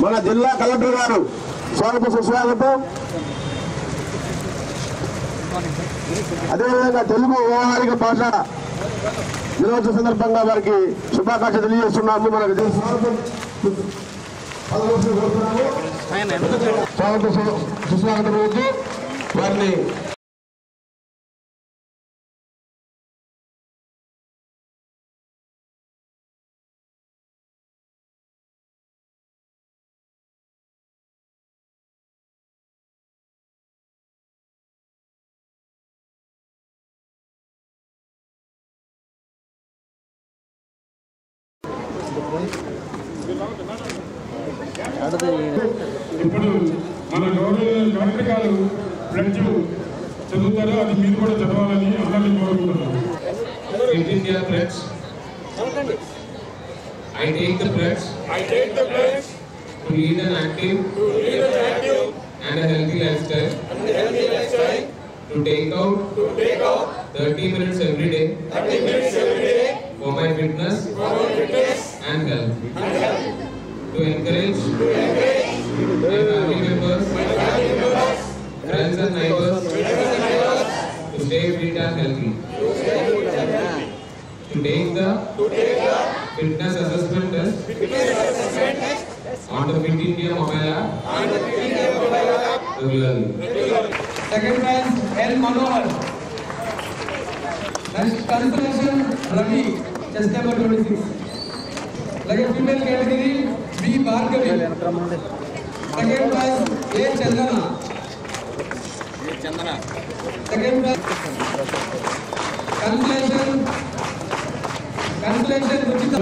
మన జిల్లా కలెక్టర్ గారు స్వాగత సుస్వాగతం. అదేవిధంగా తెలుగు వ్యవహారిక భాష దినోత్సవ సందర్భంగా వారికి శుభాకాంక్షలు తెలియజేస్తున్నాము. మనకు స్వాగత సుస్వాగతం రోజు వారిని ఇప్పుడు మన కలెక్టర్ గారు ఫ్రెంచ్ చదువుతారు, అది మీరు కూడా చదవాలని అందరినీ కోరుకుంటున్నాను. I take the pledge to lead an active and a healthy lifestyle, to take out 30 minutes every day for my fitness and health, to encourage my family members, friends and neighbors to stay fit and healthy, to take the fitness assessment test on the Fit India mobile app regularly. Second prize, L. Manohar. Next, consolation, Ravi, just number 26. Like a female category, B. Bhargavi. Second prize, A. Chandana. Second prize, consolation, Ruchita.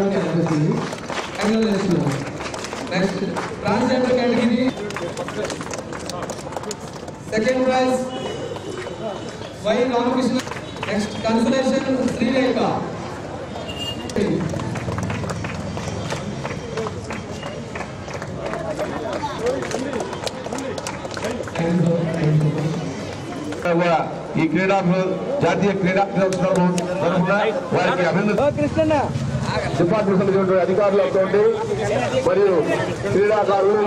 Next, transgender category. Second prize, Y. Ramakrishna. Next, consolation, Sri Lanka. ఈ క్రీడా జాతీయ క్రీడా దినోత్సవం తరఫున వారికి అభినందనలు department అధికారులతో మరియు క్రీడాకారులు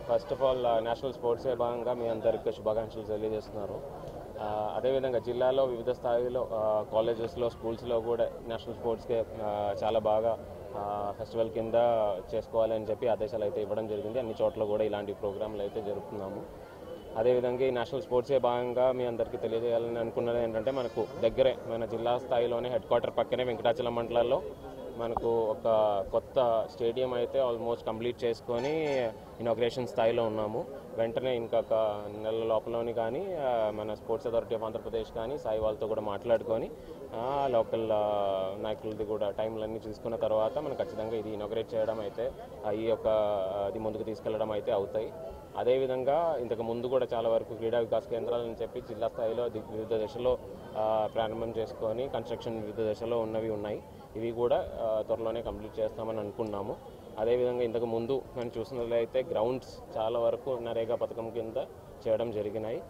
first of all national sports day భాగంగా మీ అందరికీ శుభాకాంక్షలు తెలియజేస్తున్నారు. అదేవిధంగా జిల్లాలో వివిధ స్థాయిలో కాలేజెస్లో స్కూల్స్లో కూడా నేషనల్ స్పోర్ట్స్కే చాలా బాగా ఫెస్టివల్ కింద చేసుకోవాలని చెప్పి ఆదేశాలు అయితే ఇవ్వడం జరిగింది. అన్ని చోట్ల కూడా ఇలాంటి ప్రోగ్రాంలు అయితే జరుపుతున్నాము. అదేవిధంగా ఈ నేషనల్ స్పోర్ట్స్డే భాగంగా మీ అందరికీ తెలియజేయాలని అనుకున్నది ఏంటంటే మనకు దగ్గరే మన జిల్లా స్థాయిలోనే హెడ్ క్వార్టర్ పక్కనే వెంకటాచలం మండలాల్లో మనకు ఒక కొత్త స్టేడియం అయితే ఆల్మోస్ట్ కంప్లీట్ చేసుకొని ఇనాగ్రేషన్ స్థాయిలో ఉన్నాము. వెంటనే ఇంకొక నెల లోపలలోని కానీ మన స్పోర్ట్స్ అథారిటీ ఆఫ్ ఆంధ్రప్రదేశ్ కానీ సాయి వాళ్ళతో కూడా మాట్లాడుకొని లోకల్ నాయకులది కూడా టైంలన్నీ చూసుకున్న తర్వాత మనం ఖచ్చితంగా ఇది ఇనాగ్రేట్ చేయడం అయితే ఈ యొక్క అది ముందుకు తీసుకెళ్లడం అయితే అవుతాయి. అదేవిధంగా ఇంతకు ముందు కూడా చాలా వరకు క్రీడా వికాస్ కేంద్రాలని చెప్పి జిల్లా స్థాయిలో వివిధ దశలో ప్రారంభం చేసుకొని కన్స్ట్రక్షన్ వివిధ దశలో ఉన్నవి ఉన్నాయి. ఇవి కూడా త్వరలోనే కంప్లీట్ చేస్తామని అనుకున్నాము. అదేవిధంగా ఇంతకు ముందు మనం చూసినట్లయితే గ్రౌండ్స్ చాలా వరకు నరేగా పథకం కింద చేయడం జరిగినాయి.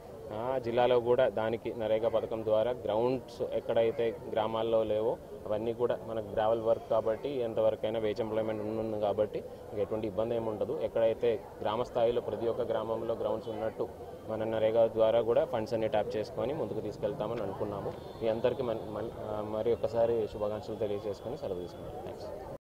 జిల్లాలో కూడా దానికి నరేగా పథకం ద్వారా గ్రౌండ్స్ ఎక్కడైతే గ్రామాల్లో లేవో అవన్నీ కూడా మనకు గ్రావెల్ వర్క్ కాబట్టి ఎంతవరకైనా వేజ్ ఎంప్లాయ్మెంట్ ఉంది కాబట్టి ఎటువంటి ఇబ్బంది ఏమి ఉండదు. ఎక్కడైతే గ్రామ స్థాయిలో ప్రతి ఒక్క గ్రామంలో గ్రౌండ్స్ ఉన్నట్టు మన నరేగా ద్వారా కూడా ఫండ్స్ అన్ని ట్యాప్ చేసుకొని ముందుకు తీసుకెళ్తామని అనుకున్నాము. మీ అందరికీ మరి ఒక్కసారి శుభాకాంక్షలు తెలియజేసుకొని సెలవు తీసుకున్నాను. థ్యాంక్స్.